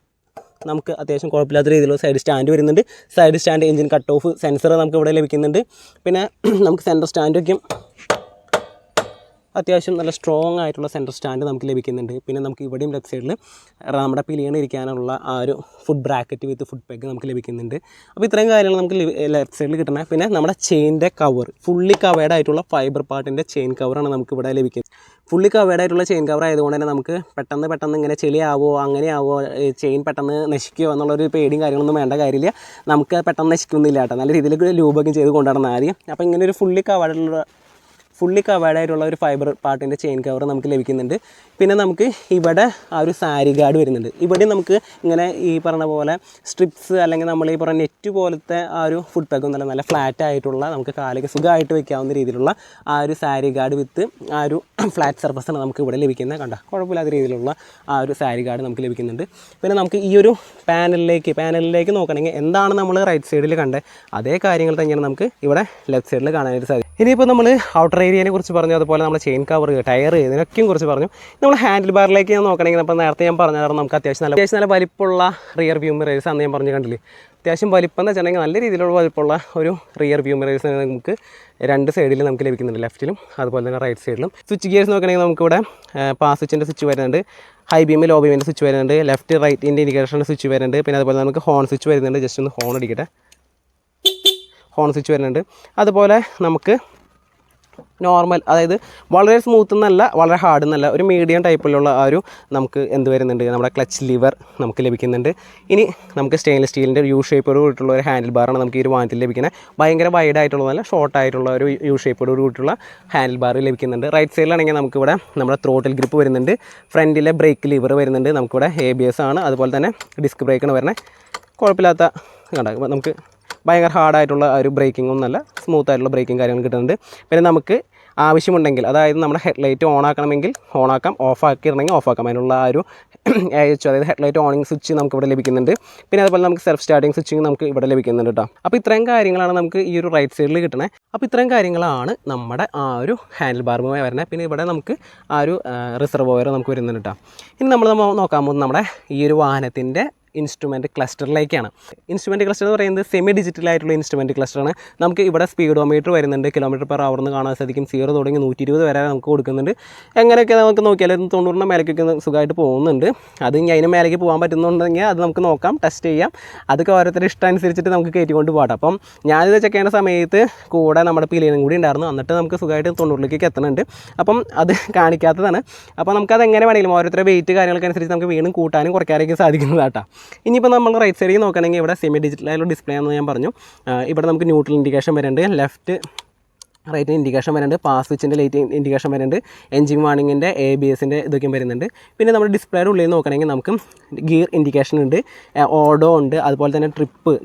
നമുക്ക് അത്യാവശ്യം കുഴപ്പമില്ലാത്ത രീതിയിലുള്ള സൈഡ് സ്റ്റാൻഡ് വരുന്നുണ്ട്. Side stand engine cut off sensor നമുക്ക് ഇവിടെ ലഭിക്കുന്നുണ്ട്. പിന്നെ നമുക്ക് സെൻറ്റർ സ്റ്റാൻഡ് വയ്ക്കും, അത്യാവശ്യം നല്ല സ്ട്രോങ് ആയിട്ടുള്ള സെൻറ്റർ സ്റ്റാൻഡ് നമുക്ക് ലഭിക്കുന്നുണ്ട്. പിന്നെ നമുക്ക് ഇവിടെയും ലെഫ്റ്റ് സൈഡിൽ നമ്മുടെ പിലിയൺ ഇരിക്കാനുള്ള ആ ഒരു ഫുഡ് ബ്രാക്കറ്റ് വിത്ത് ഫുഡ് പെഗ് നമുക്ക് ലഭിക്കുന്നുണ്ട്. അപ്പോൾ ഇത്രയും കാര്യങ്ങൾ നമുക്ക് ലെഫ്റ്റ് സൈഡിൽ കിട്ടണേ. പിന്നെ നമ്മുടെ ചെയിൻ്റെ കവർ ഫുള്ളി കവേർഡ് ആയിട്ടുള്ള ഫൈബർ പാർട്ടിൻ്റെ ചെയിൻ കവറാണ് നമുക്ക് ഇവിടെ ലഭിക്കുന്നത്. ഫുള്ളി കവേർഡ് ആയിട്ടുള്ള ചെയിൻ കവർ ആയതുകൊണ്ട് തന്നെ നമുക്ക് പെട്ടെന്ന് ഇങ്ങനെ ചെളിയാവോ അങ്ങനെയാവോ ചെയിൻ പെട്ടെന്ന് നശിക്കുമോ എന്നുള്ളൊരു പേടിയും കാര്യങ്ങളൊന്നും വേണ്ട കാര്യമില്ല. നമുക്ക് പെട്ടെന്ന് നശിക്കുന്നില്ല കേട്ടോ, നല്ല രീതിയിൽ ലൂബൊക്കെ ചെയ്ത് കൊണ്ടുവരണം ആദ്യം. അപ്പോൾ ഇങ്ങനെ ഒരു ഫുള്ളി കവേർഡായിട്ടുള്ള ഒരു ഫൈബർ പാർട്ടിൻ്റെ ചെയിൻ കവർ നമുക്ക് ലഭിക്കുന്നുണ്ട്. പിന്നെ നമുക്ക് ഇവിടെ ആ ഒരു സാരി ഗാർഡ് വരുന്നുണ്ട്. ഇവിടെ നമുക്ക് ഇങ്ങനെ ഈ പറഞ്ഞ പോലെ സ്ട്രിപ്സ് അല്ലെങ്കിൽ നമ്മൾ ഈ പറഞ്ഞ നെറ്റ് പോലത്തെ ആ ഒരു ഫുഡ് പെഗ് ഒന്നല്ല, നല്ല ഫ്ലാറ്റ് ആയിട്ടുള്ള നമുക്ക് കാലിക്ക് സുഖമായിട്ട് വെക്കാവുന്ന രീതിയിലുള്ള ആ ഒരു സാരി ഗാർഡ് വിത്ത് ആ ഒരു ഫ്ലാറ്റ് സർഫസാണ് നമുക്ക് ഇവിടെ ലഭിക്കുന്നത്. കണ്ട കുഴപ്പമില്ലാത്ത രീതിയിലുള്ള ആ ഒരു സാരി ഗാർഡ് നമുക്ക് ലഭിക്കുന്നുണ്ട്. പിന്നെ നമുക്ക് ഈ ഒരു പാനലിലേക്ക് നോക്കണമെങ്കിൽ എന്താണ് നമ്മൾ റൈറ്റ് സൈഡിൽ കണ്ടത് അതേ കാര്യങ്ങൾ തന്നെയാണ് നമുക്ക് ഇവിടെ ലെഫ്റ്റ് സൈഡിൽ കാണാനായിട്ട് സാധിക്കും. ഇനിയിപ്പോൾ നമ്മൾ ഔട്ടർ ഏരിയയെ കുറിച്ച് പറഞ്ഞു, അതുപോലെ നമ്മൾ ചെയിൻ കവർ, ടയർ ഇതിനൊക്കെയും കുറിച്ച് പറഞ്ഞു. നമ്മൾ ഹാൻഡിൽ ബാറിലേക്ക് നോക്കണമെങ്കിൽ അപ്പോൾ നേരത്തെ ഞാൻ പറഞ്ഞായിരുന്നു നമുക്ക് അത്യാവശ്യം നല്ല വലിപ്പമുള്ള റിയർ വ്യൂ മിറേഴ്സ് അന്ന് ഞാൻ പറഞ്ഞു കണ്ടില്ലേ. അത്യാവശ്യം വലിപ്പം എന്ന് വെച്ചിട്ടുണ്ടെങ്കിൽ നല്ല രീതിയിലുള്ള വലിപ്പമുള്ള ഒരു റിയർ വ്യൂ മിറേഴ്സ് നമുക്ക് രണ്ട് സൈഡിൽ നമുക്ക് ലഭിക്കുന്നുണ്ട്, ലെഫ്റ്റിലും അതുപോലെ തന്നെ റൈറ്റ് സൈഡിലും. സ്വിച്ച് ഗിയേഴ്സ് നോക്കണമെങ്കിൽ നമുക്കിവിടെ പാസ് സ്വിച്ചിൻ്റെ സ്വിച്ച് വരുന്നുണ്ട്, ഹൈ ബീം ലോ ബീമിൻ്റെ സ്വിച്ച് വരുന്നുണ്ട്, ലെഫ്റ്റ് റൈറ്റിൻ്റെ ഇൻഡിക്കേഷൻ്റെ സ്വിച്ച് വരുന്നുണ്ട്. പിന്നെ അതുപോലെ നമുക്ക് ഹോൺ സ്വിച്ച് വരുന്നുണ്ട്, ജസ്റ്റ് ഒന്ന് ഹോൺ അടിക്കട്ടെ, ഹോൺ സ്വിച്ച് വരുന്നുണ്ട്. അതുപോലെ നമുക്ക് നോർമൽ, അതായത് വളരെ സ്മൂത്ത് എന്നല്ല വളരെ ഹാർഡ് എന്നല്ല, ഒരു മീഡിയം ടൈപ്പിലുള്ള ആ ഒരു നമുക്ക് എന്ത് വരുന്നുണ്ട്, നമ്മുടെ ക്ലച്ച് ലിവർ നമുക്ക് ലഭിക്കുന്നുണ്ട്. ഇനി നമുക്ക് സ്റ്റെയിൻലെസ് സ്റ്റീലിൻ്റെ യു ഷേപ്പോട് കൂടിയിട്ടുള്ള ഒരു ഹാൻഡിൽ ബാറാണ് നമുക്ക് ഈ ഒരു വാഹനത്തിൽ ലഭിക്കുന്നത്. ഭയങ്കര വൈഡായിട്ടുള്ളതല്ല, ഷോർട്ടായിട്ടുള്ള ഒരു യു ഷേപ്പോട് കൂടിയിട്ടുള്ള ഹാൻഡിൽ ബാർ ലഭിക്കുന്നുണ്ട്. റൈറ്റ് സൈഡിലാണെങ്കിൽ നമുക്കിവിടെ നമ്മുടെ ത്രോട്ടിൽ ഗ്രിപ്പ് വരുന്നുണ്ട്, ഫ്രണ്ടിലെ ബ്രേക്ക് ലിവർ വരുന്നുണ്ട്, നമുക്കിവിടെ ABS ആണ്, അതുപോലെ തന്നെ ഡിസ്ക് ബ്രേക്കാണ് വരുന്നത്. കുഴപ്പമില്ലാത്ത കണ്ട നമുക്ക് ഭയങ്കര ഹാർഡായിട്ടുള്ള ഒരു ബ്രേക്കിംഗ് ഒന്നല്ല, സ്മൂത്ത് ആയിട്ടുള്ള ബ്രേക്കിംഗ് കാര്യങ്ങൾ കിട്ടുന്നുണ്ട്. പിന്നെ നമുക്ക് ആവശ്യമുണ്ടെങ്കിൽ, അതായത് നമ്മുടെ ഹെഡ്ലൈറ്റ് ഓൺ ആക്കണമെങ്കിൽ ഓണാക്കാം, ഓഫ് ആക്കിയിരുന്നെങ്കിൽ ഓഫാക്കാം. അതിനുള്ള ആ ഒരു അതായത് ഹെഡ്ലൈറ്റ് ഓണിങ് സ്വിച്ച് നമുക്ക് ഇവിടെ ലഭിക്കുന്നുണ്ട്. പിന്നെ അതുപോലെ നമുക്ക് സെൽഫ് സ്റ്റാർട്ടിങ് സ്വിച്ചിങ് നമുക്ക് ഇവിടെ ലഭിക്കുന്നുണ്ട് കേട്ടോ. അപ്പോൾ ഇത്രയും കാര്യങ്ങളാണ് നമുക്ക് ഈ ഒരു റൈറ്റ് സൈഡിൽ കിട്ടണത്. അപ്പോൾ ഇത്രയും കാര്യങ്ങളാണ് നമ്മുടെ ആ ഒരു ഹാൻഡിൽ ബാറുമായി വരുന്നത്. പിന്നെ ഇവിടെ നമുക്ക് ആ ഒരു റിസർവോയർ നമുക്ക് വരുന്നുണ്ട് കേട്ടോ. ഇനി നമ്മൾ നോക്കാൻ പോകുന്നത് നമ്മുടെ ഈ ഒരു വാഹനത്തിൻ്റെ ഇൻസ്ട്രുമെൻറ്റ് ക്ലസ്റ്ററിലേക്കാണ്. ഇൻസ്ട്രുമെൻറ്റ് ക്ലസ്റ്റർ എന്ന് പറയുന്നത് സെമി ഡിജിറ്റലായിട്ടുള്ള ഇൻസ്ട്രുമെൻറ്റ് ക്ലസ്റ്ററാണ്. നമുക്ക് ഇവിടെ സ്പീഡോമീറ്റർ വരുന്നുണ്ട്, km/h എന്ന് കാണാൻ സാധിക്കും. 0 തുടങ്ങി 120 വരെ നമുക്ക് കൊടുക്കുന്നുണ്ട്. എങ്ങനെയൊക്കെ നമുക്ക് നോക്കിയാൽ 90 മേലേക്കൊക്കെ സുഖമായിട്ട് പോകുന്നുണ്ട്. അത് ഇനി അതിന് മേലേക്ക് പോകാൻ പറ്റുന്നുണ്ടെങ്കിൽ അത് നമുക്ക് നോക്കാം, ടെസ്റ്റ് ചെയ്യാം. അതൊക്കെ ഓരോരുത്തരുടെ ഇഷ്ടം അനുസരിച്ചിട്ട് നമുക്ക് കയറ്റിക്കൊണ്ട് പോകാം. അപ്പം ഞാനിത് ചെക്ക് ചെയ്യുന്ന സമയത്ത് കൂടെ നമ്മുടെ പിലിയനും കൂടി ഉണ്ടായിരുന്നു, എന്നിട്ട് നമുക്ക് സുഖമായിട്ട് 90ലേക്ക് എത്തുന്നുണ്ട്. അപ്പം അത് കാണിക്കാത്തതാണ്. അപ്പോൾ നമുക്കത് എങ്ങനെ വേണമെങ്കിലും ഓരോരുത്തരുടെ വെയിറ്റ് കാര്യങ്ങളൊക്കെ അനുസരിച്ച് നമുക്ക് വീണ്ടും കൂട്ടാനും കുറയ്ക്കാനൊക്കെ സാധിക്കുന്നതാട്ടോ. ഇനിയിപ്പോൾ നമ്മൾ റൈറ്റ് സൈഡിൽ നോക്കുകയാണെങ്കിൽ ഇവിടെ സെമി ഡിജിറ്റലായുള്ള ഡിസ്പ്ലേ ആണെന്ന് ഞാൻ പറഞ്ഞു. ഇവിടെ നമുക്ക് ന്യൂട്രൽ ഇൻഡിക്കേഷൻ വരുന്നുണ്ട്, ലെഫ്റ്റ് റൈറ്റ് ഇൻഡിക്കേഷൻ വരുന്നുണ്ട്, പാസ് സ്വിച്ചിൻ്റെ ലൈറ്റ് ഇൻഡിക്കേഷൻ വരുന്നുണ്ട്, എൻജിൻ വാർണിങ്ങിൻ്റെ ABSൻ്റെ ഇതൊക്കെയും വരുന്നുണ്ട്. പിന്നെ നമ്മുടെ ഡിസ്പ്ലേയുടെ ഉള്ളിൽ നോക്കുകയാണെങ്കിൽ നമുക്ക് ഗിയർ ഇൻഡിക്കേഷൻ ഉണ്ട്, ഓഡോ ഉണ്ട്, അതുപോലെ തന്നെ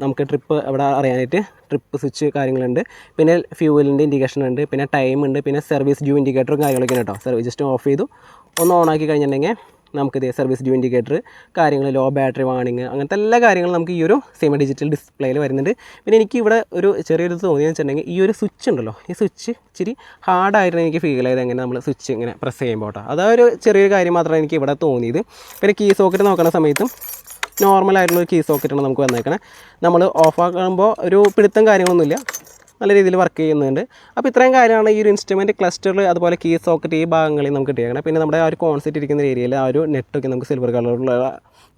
നമുക്ക് ട്രിപ്പ് ഇവിടെ അറിയാനായിട്ട് ട്രിപ്പ് സ്വിച്ച് കാര്യങ്ങളുണ്ട്. പിന്നെ ഫ്യൂവലിൻ്റെ ഇൻഡിക്കേഷൻ ഉണ്ട്, പിന്നെ ടൈം ഉണ്ട്, പിന്നെ സർവീസ് ഡ്യൂ ഇൻഡിക്കേറ്ററും കാര്യങ്ങളൊക്കെയാണ് കേട്ടോ. സർവീസ് ജസ്റ്റ് ഓഫ് ചെയ്തു ഒന്ന് ഓണാക്കി കഴിഞ്ഞിട്ടുണ്ടെങ്കിൽ നമുക്കിത് സർവീസ് ഡ്യൂ ഇൻഡിക്കേറ്റർ കാര്യങ്ങൾ, ലോ ബാറ്ററി വാർണിംഗ്, അങ്ങനത്തെ എല്ലാ കാര്യങ്ങളും നമുക്ക് ഈ ഒരു സെമി ഡിജിറ്റൽ ഡിസ്പ്ലേയിൽ വരുന്നുണ്ട്. പിന്നെ എനിക്ക് ഇവിടെ ഒരു ചെറിയൊരു തോന്നിയെന്ന് വെച്ചിട്ടുണ്ടെങ്കിൽ ഈ ഒരു സ്വിച്ച് ഉണ്ടല്ലോ, ഈ സ്വിച്ച് ഇച്ചിരി ഹാർഡായിട്ട് എനിക്ക് ഫീൽ ചെയ്ത് എങ്ങനെ നമ്മൾ സ്വിച്ച് ഇങ്ങനെ പ്രസ് ചെയ്യുമ്പോൾ കേട്ടോ. അതൊരു ചെറിയൊരു കാര്യം മാത്രമേ എനിക്ക് ഇവിടെ തോന്നിയത്. പിന്നെ കീ സോക്കറ്റ് നോക്കുന്ന സമയത്തും നോർമലായിട്ടുള്ളൊരു കീ സോക്കറ്റാണ് നമുക്ക് വന്നേക്കണേ. നമ്മൾ ഓഫാക്കുമ്പോൾ ഒരു പിടുത്തം കാര്യങ്ങളൊന്നുമില്ല, നല്ല രീതിയിൽ വർക്ക് ചെയ്യുന്നുണ്ട്. അപ്പോൾ ഇത്രയും കാര്യമാണ് ഈ ഒരു ഇൻസ്ട്രുമെൻറ്റ് ക്ലസ്റ്ററിൽ, അതുപോലെ കീ സോക്കറ്റ് ഈ ഭാഗങ്ങളിൽ നമുക്ക് കിട്ടിയേക്കണം. പിന്നെ നമ്മുടെ ആ ഒരു കോൺസെറ്റ് ഇരിക്കുന്ന ഏരിയയിൽ ആ ഒരു നെറ്റൊക്കെ നമുക്ക് സിൽവർ കളറിലുള്ള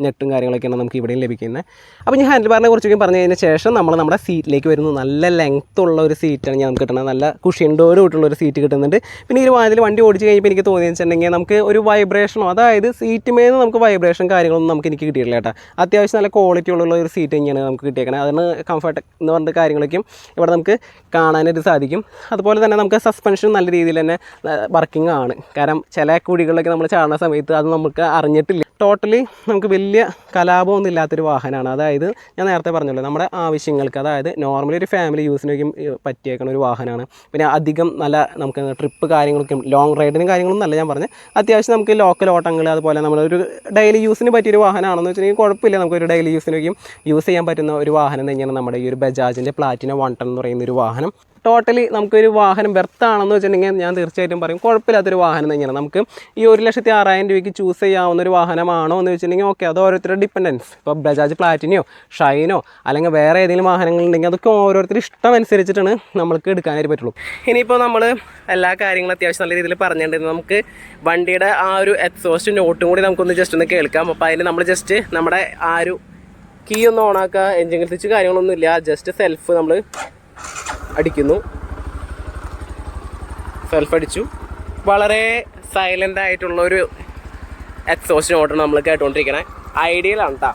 നെറ്റും കാര്യങ്ങളൊക്കെയാണ് നമുക്ക് ഇവിടെയും ലഭിക്കുന്നത്. അപ്പോൾ ഞാൻ ഹാൻഡിൽ ബാറിനെ കുറിച്ചൊക്കെ പറഞ്ഞു കഴിഞ്ഞ ശേഷം നമ്മൾ നമ്മുടെ സീറ്റിലേക്ക് വരുന്നു. നല്ല ലെങ്ത്ത് ഉള്ള ഒരു സീറ്റാണ് ഞാൻ നമുക്ക് കിട്ടുന്നത്, നല്ല കുഷ്യൻഡോട് കൂട്ടുള്ള ഒരു സീറ്റ് കിട്ടുന്നുണ്ട്. പിന്നെ ഈ ഒരു വാഹനത്തിൽ വണ്ടി ഓടിച്ച് കഴിഞ്ഞപ്പോൾ എനിക്ക് തോന്നിയെന്ന് വെച്ചിട്ടുണ്ടെങ്കിൽ നമുക്ക് ഒരു വൈബ്രേഷനോ, അതായത് സീറ്റുമേന്ന് നമുക്ക് വൈബ്രേഷൻ കാര്യങ്ങളൊന്നും നമുക്ക് എനിക്ക് കിട്ടിയിട്ടില്ല കേട്ടോ. അത്യാവശ്യം നല്ല ക്വാളിറ്റി ഉള്ള ഒരു സീറ്റ് തന്നെയാണ് നമുക്ക് കിട്ടിയേക്കുന്നത്. അതിന് കംഫർട്ട് എന്ന് പറഞ്ഞ കാര്യങ്ങളൊക്കെയും ഇവിടെ നമുക്ക് കാണാനായിട്ട് സാധിക്കും. അതുപോലെ തന്നെ നമുക്ക് സസ്പെൻഷൻ നല്ല രീതിയിൽ തന്നെ വർക്കിംഗ് ആണ്. കാരണം ചില കുഴികളിലൊക്കെ നമ്മൾ ചാടുന്ന സമയത്ത് അത് നമുക്ക് അറിഞ്ഞിട്ടില്ല. ടോട്ടലി നമുക്ക് വലിയ കലാപമൊന്നും ഇല്ലാത്തൊരു വാഹനമാണ്. അതായത് ഞാൻ നേരത്തെ പറഞ്ഞല്ലോ, നമ്മുടെ ആവശ്യങ്ങൾക്ക്, അതായത് നോർമലി ഒരു ഫാമിലി യൂസിനൊക്കെ പറ്റിയേക്കുന്ന ഒരു വാഹനമാണ്. പിന്നെ അധികം നല്ല നമുക്ക് ട്രിപ്പ് കാര്യങ്ങളൊക്കെ ലോങ് റൈഡിനും കാര്യങ്ങളൊന്നും അല്ല ഞാൻ പറഞ്ഞത്. അത്യാവശ്യം നമുക്ക് ലോക്കൽ ഓട്ടങ്ങൾ, അതുപോലെ നമ്മളൊരു ഡെയിലി യൂസിന് പറ്റിയൊരു വാഹനമാണെന്ന് വെച്ചിട്ടുണ്ടെങ്കിൽ കുഴപ്പമില്ല. നമുക്കൊരു ഡെയിലി യൂസിനൊക്കെയും യൂസ് ചെയ്യാൻ പറ്റുന്ന ഒരു വാഹനം തന്നെയാണ് നമ്മുടെ ഈ ഒരു ബജാജിൻ്റെ പ്ലാറ്റിന 110 എന്ന് പറയുന്ന ഒരു വാഹനം. ടോട്ടലി നമുക്കൊരു വാഹനം ബെർത്താണെന്ന് വെച്ചിട്ടുണ്ടെങ്കിൽ ഞാൻ തീർച്ചയായിട്ടും പറയും കുഴപ്പമില്ലാത്തൊരു വാഹനം തന്നെയാണ്. നമുക്ക് ഈ 1,06,000 രൂപയ്ക്ക് ചൂസ് ചെയ്യാവുന്ന ഒരു വാഹനമാണോ എന്ന് വെച്ചിട്ടുണ്ടെങ്കിൽ ഓക്കെ, അത് ഓരോരുത്തരുടെ ഡിപ്പെൻഡൻസ്. ഇപ്പോൾ ബജാജ് പ്ലാറ്റിനയോ ഷൈനോ അല്ലെങ്കിൽ വേറെ ഏതെങ്കിലും വാഹനങ്ങളുണ്ടെങ്കിൽ അതൊക്കെ ഓരോരുത്തരുടെ ഇഷ്ടം അനുസരിച്ചിട്ടാണ് നമുക്ക് എടുക്കാനായിട്ട് പറ്റുള്ളൂ. ഇനിയിപ്പോൾ നമ്മൾ എല്ലാ കാര്യങ്ങളും അത്യാവശ്യം നല്ല രീതിയിൽ പറഞ്ഞിട്ടുണ്ടെങ്കിൽ നമുക്ക് വണ്ടിയുടെ ആ ഒരു എക്സോസ്റ്റ് നോട്ടും കൂടി നമുക്കൊന്ന് ജസ്റ്റ് ഒന്ന് കേൾക്കാം. അപ്പോൾ അതിന് നമ്മൾ ജസ്റ്റ് നമ്മുടെ ആ ഒരു കീ ഒന്ന് ഓണാക്കുക, എൻജിൻ സ്വിച്ച് കാര്യങ്ങളൊന്നുമില്ല, ജസ്റ്റ് സെൽഫ് നമ്മൾ അടിക്കുന്നു. സെൽഫ് അടിച്ചു. വളരെ സൈലൻ്റ് ആയിട്ടുള്ളൊരു എക്സോസ്റ്റ് നോട്ടാണ് നമ്മൾ കേട്ടുകൊണ്ടിരിക്കണേ. ഐഡിയലാണ് കേട്ടോ.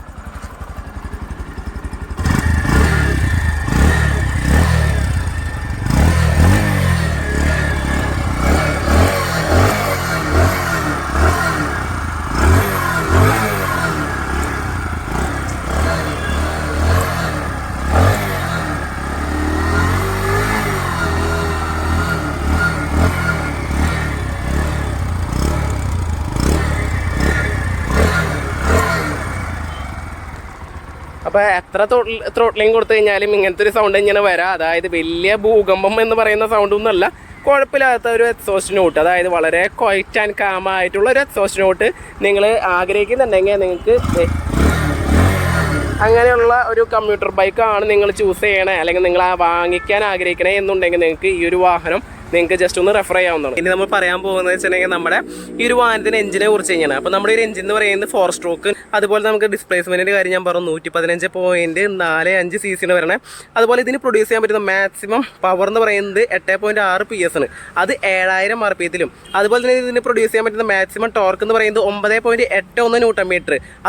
അപ്പോൾ എത്ര ത്രോട്ട്ലിങ് കൊടുത്തു കഴിഞ്ഞാലും ഇങ്ങനത്തെ ഒരു സൗണ്ട് ഇങ്ങനെ വരാം. അതായത് വലിയ ഭൂകമ്പം എന്ന് പറയുന്ന സൗണ്ടൊന്നുമല്ല, കുഴപ്പമില്ലാത്ത ഒരു എക്സോസ്റ്റ് നോട്ട്. അതായത് വളരെ ക്വൈറ്റ് ആൻഡ് കാമായിട്ടുള്ള ഒരു എക്സോസ്റ്റ് നോട്ട് നിങ്ങൾ ആഗ്രഹിക്കുന്നുണ്ടെങ്കിൽ നിങ്ങൾക്ക് അങ്ങനെയുള്ള ഒരു കമ്മ്യൂട്ടർ ബൈക്കാണ് നിങ്ങൾ ചൂസ് ചെയ്യണേ, അല്ലെങ്കിൽ നിങ്ങൾ വാങ്ങിക്കാൻ ആഗ്രഹിക്കണേ എന്നുണ്ടെങ്കിൽ നിങ്ങൾക്ക് ഈ ഒരു വാഹനം നിങ്ങൾക്ക് ജസ്റ്റ് ഒന്ന് റെഫർ ചെയ്യാവുന്നതാണ്. ഇനി നമ്മൾ പറയാൻ പോകുന്നത് വെച്ചിട്ടുണ്ടെങ്കിൽ നമ്മുടെ ഈ ഒരു വാഹനത്തിൻ്റെ എഞ്ചിനെ കുറിച്ച് കഴിഞ്ഞാണ്. അപ്പോൾ നമ്മുടെ ഒരു എഞ്ചിൻ എന്ന് പറയുന്നത് 4 സ്ട്രോക്ക്. അതുപോലെ നമുക്ക് ഡിസ്പ്ലേസ്മെൻറ്റിൻ്റെ കാര്യം ഞാൻ പറഞ്ഞു 115.45 cc വരണേ. അതുപോലെ ഇതിന് പ്രൊഡ്യൂസ് ചെയ്യാൻ പറ്റുന്ന മാക്സിമം പവർ എന്ന് പറയുന്നത് 8.6 PS ആണ്. അത് 7000 RPM. അതുപോലെ തന്നെ ഇതിന് പ്രൊഡ്യൂസ് ചെയ്യാൻ പറ്റുന്ന മാക്സിമം ടോർക്ക് എന്ന് പറയുന്നത് 9.81 Nm.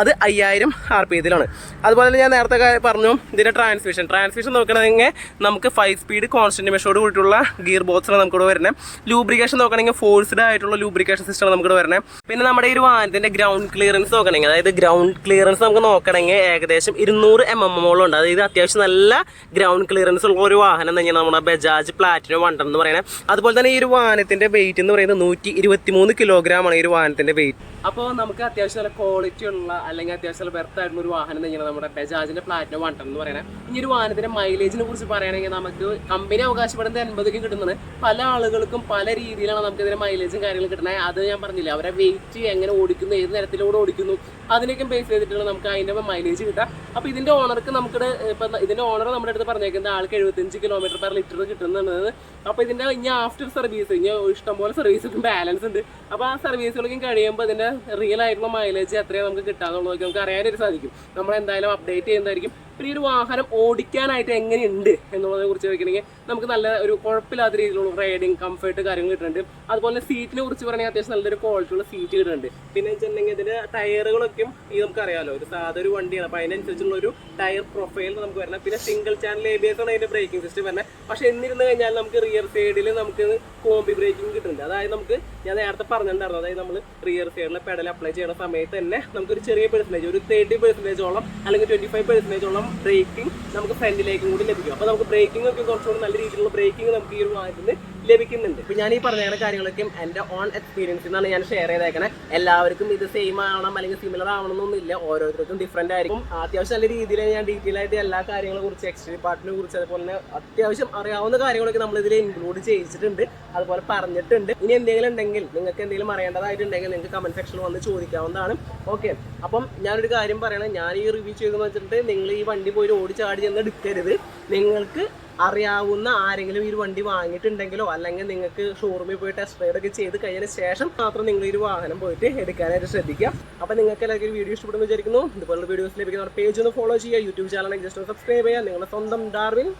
അത് 5000 RPM. അതുപോലെ തന്നെ ഞാൻ നേരത്തെ പറഞ്ഞു ഇതിൻ്റെ ട്രാൻസ്മിഷൻ നോക്കണമെങ്കിൽ നമുക്ക് 5 സ്പീഡ് കോൺസ്റ്റന്റ് മെഷോട് കൂടിയിട്ടുള്ള ഗിയർ ബോക്സാണ് നമുക്കിവിടെ വരുന്നത്. ലൂബ്രിക്കേഷൻ നോക്കണമെങ്കിൽ ഫോഴ്സ്ഡ് ആയിട്ടുള്ള ലൂബ്രിക്കേഷൻ സിസ്റ്റം നമുക്കിവിടെ വരുന്നത്. പിന്നെ നമ്മുടെ ഈ ഒരു വാഹനത്തിൻ്റെ ഗ്രൗണ്ട് ക്ലിയറൻസ് നോക്കണമെങ്കിൽ, അതായത് ഗ്രൗണ്ട് ക്ലിയറൻസ് നമുക്ക് നോക്കണമെങ്കിൽ ഏകദേശം 200 mm ഉണ്ട്. അതായത് അത്യാവശ്യം നല്ല ഗ്രൗണ്ട് ക്ലിയറൻസ് ഉള്ള ഒരു വാഹനം തന്നെയാണ് നമ്മുടെ ബജാജ് പ്ലാറ്റിന 110 എന്ന് പറയുന്നത്. അതുപോലെ തന്നെ ഈ ഒരു വാഹനത്തിൻ്റെ വെയിറ്റ് എന്ന് പറയുന്നത് 123 കിലോഗ്രാമാണ് ഈ ഒരു വാഹനത്തിൻ്റെ വെയിറ്റ്. അപ്പോൾ നമുക്ക് അത്യാവശ്യം നല്ല ക്വാളിറ്റി ഉള്ള അല്ലെങ്കിൽ അത്യാവശ്യം നല്ല ബെർത്ത് ആയിട്ടുള്ള ഒരു വാഹനം തന്നെയാണ് നമ്മുടെ ബജാജിൻ്റെ പ്ലാറ്റിന 110 എന്ന് പറയുന്നത്. ഈ ഒരു വാഹനത്തിൻ്റെ മൈലേജിനെ കുറിച്ച് പറയുകയാണെങ്കിൽ നമുക്ക് കമ്പനി അവകാശപ്പെടുന്നത് 80 കിട്ടുന്നത്. പല ആളുകൾക്കും പല രീതിയിലാണ് നമുക്ക് ഇതിൻ്റെ മൈലേജും കാര്യങ്ങളും കിട്ടുന്നത്. അത് ഞാൻ പറഞ്ഞില്ല, അവരെ വെയിറ്റ് എങ്ങനെ ഓടിക്കുന്നു, ഏത് തരത്തിലൂടെ ഓടിക്കുന്നു, അതിനൊക്കെ ബേസ് ചെയ്തിട്ടാണ് നമുക്ക് അതിൻ്റെ മൈലേജ് കിട്ടുക. അപ്പോൾ ഇതിൻ്റെ ഓണർക്ക് നമുക്ക് ഇപ്പം ഇതിൻ്റെ ഓണർ നമ്മുടെ അടുത്ത് പറഞ്ഞേക്കുന്നത് ആൾക്ക് 75 km/ലിറ്റർ കിട്ടുന്നത്. അപ്പോൾ ഇതിൻ്റെ ഇനി ആഫ്റ്റർ സർവീസ് ഇനി ഇഷ്ടംപോലെ സർവീസൊക്കെ ബാലൻസ് ഉണ്ട്. അപ്പോൾ ആ സർവീസുകളൊക്കെ കഴിയുമ്പോൾ ഇതിൻ്റെ റിയൽ ആയിട്ടുള്ള മൈലേജ് എത്രയാണ് നമുക്ക് കിട്ടാന്നുള്ളതൊക്കെ നമുക്ക് അറിയാനായിട്ട് സാധിക്കും. നമ്മൾ എന്തായാലും അപ്ഡേറ്റ് ചെയ്യുന്നതായിരിക്കും. പിന്നെ ഈ ഒരു വാഹനം ഓടിക്കാനായിട്ട് എങ്ങനെയുണ്ട് എന്നുള്ളതിനെ കുറിച്ച് ചോദിക്കണമെങ്കിൽ നമുക്ക് നല്ല ഒരു കുഴപ്പമില്ലാത്ത രീതിയിലുള്ള റൈഡിങ് കംഫർട്ട് കാര്യങ്ങൾ കിട്ടുന്നുണ്ട്. അതുപോലെ സീറ്റിനെ കുറിച്ച് പറയുകയാണെങ്കിൽ അത്യാവശ്യം നല്ലൊരു ക്വാളിറ്റിയുള്ള സീറ്റ് കിട്ടുന്നുണ്ട്. പിന്നെ വെച്ചിട്ടുണ്ടെങ്കിൽ ഇതിൻ്റെ ടയറുകളൊക്കെ ഈ നമുക്കറിയാമല്ലോ ഒരു സാധാരണ വണ്ടിയാണ്. അപ്പോൾ അതിനനുസരിച്ചുള്ള ഒരു ടയർ പ്രൊഫൈൽ നമുക്ക് വരണം. പിന്നെ സിംഗിൾ ചാനൽ ABS ആണ് അതിൻ്റെ ബ്രേക്കിംഗ് സിസ്റ്റം വരുന്നത്. പക്ഷേ എന്നിരുന്ന് കഴിഞ്ഞാൽ നമുക്ക് റിയർ സൈഡിൽ നമുക്ക് കോമ്പി ബ്രേക്കിംഗ് കിട്ടുന്നുണ്ട്. അതായത് നമുക്ക് ഞാൻ നേരത്തെ പറഞ്ഞിട്ടുണ്ടായിരുന്നു, അതായത് നമ്മൾ റിയർ സൈഡിലെ പെഡൽ അപ്ലൈ ചെയ്യുന്ന സമയത്ത് തന്നെ നമുക്കൊരു ചെറിയ പെർസെൻറ്റേജ്, ഒരു 30% അല്ലെങ്കിൽ 25% ബ്രേക്കിംഗ് നമുക്ക് ഫ്രണ്ടിലേക്കും കൂടി ലഭിക്കും. അപ്പോൾ നമുക്ക് ബ്രേക്കിംഗ് ഒക്കെ കുറച്ചുകൂടി നല്ല രീതിയിലുള്ള ബ്രേക്കിംഗ് നമുക്ക് ഈ ഒരു വാഹനത്തിന് ലഭിക്കുന്നുണ്ട്. ഇപ്പോൾ ഞാൻ ഈ പറഞ്ഞ കാര്യങ്ങളൊക്കെ എൻ്റെ ഓൺ എക്സ്പീരിയൻസിൽ നിന്നാണ് ഞാൻ ഷെയർ ചെയ്തേക്കണേ. എല്ലാവർക്കും ഇത് സെയിം ആവണം അല്ലെങ്കിൽ സിമിലർ ആവണമെന്നൊന്നുമില്ല, ഓരോരുത്തർക്കും ഡിഫറൻറ്റ് ആയിരിക്കും. അത്യാവശ്യം നല്ല രീതിയിൽ ഞാൻ ഡീറ്റെയിൽ ആയിട്ട് എല്ലാ കാര്യങ്ങളെ കുറിച്ച്, എക്സ്ട്രീം പാർട്ടിനെ കുറിച്ച്, അതുപോലെ തന്നെ അത്യാവശ്യം അറിയാവുന്ന കാര്യങ്ങളൊക്കെ നമ്മളിതിൽ ഇൻക്ലൂഡ് ചെയ്യിച്ചിട്ടുണ്ട്, അതുപോലെ പറഞ്ഞിട്ടുണ്ട്. ഇനി എന്തെങ്കിലും ഉണ്ടെങ്കിൽ, നിങ്ങൾക്ക് എന്തെങ്കിലും അറിയേണ്ടതായിട്ടുണ്ടെങ്കിൽ നിങ്ങൾക്ക് കമൻറ്റ് സെക്ഷനിൽ വന്ന് ചോദിക്കാവുന്നതാണ്. ഓക്കെ, അപ്പം ഞാനൊരു കാര്യം പറയണം, ഞാൻ ഈ റിവ്യൂ ചെയ്തെന്ന് വെച്ചിട്ട് നിങ്ങൾ ഈ വണ്ടി പോയി ഓടിച്ചാടി ചെന്ന് എടുക്കരുത്. നിങ്ങൾക്ക് അറിയാവുന്ന ആരെങ്കിലും ഈ ഒരു വണ്ടി വാങ്ങിയിട്ടുണ്ടെങ്കിലോ അല്ലെങ്കിൽ നിങ്ങൾക്ക് ഷോറൂമിൽ പോയി ടെസ്റ്റ് റൈഡ് ഒക്കെ ചെയ്ത് കഴിഞ്ഞതിന് ശേഷം മാത്രം നിങ്ങൾ ഈ ഒരു വാഹനം പോയിട്ട് എടുക്കാനായിട്ട് ശ്രദ്ധിക്കുക. അപ്പോൾ നിങ്ങൾക്ക് എല്ലാവർക്കും വീഡിയോ ഇഷ്ടപ്പെടുന്നു വിചാരിക്കുന്നു. ഇതുപോലുള്ള വീഡിയോസ് ലഭിക്കുന്ന പേജ് ഒന്ന് ഫോളോ ചെയ്യുക. യൂട്യൂബ് ചാനൽ ജസ്റ്റ് ഒന്ന് സബ്സ്ക്രൈബ് ചെയ്യുക. നിങ്ങളുടെ സ്വന്തം ഡാർവിൻ.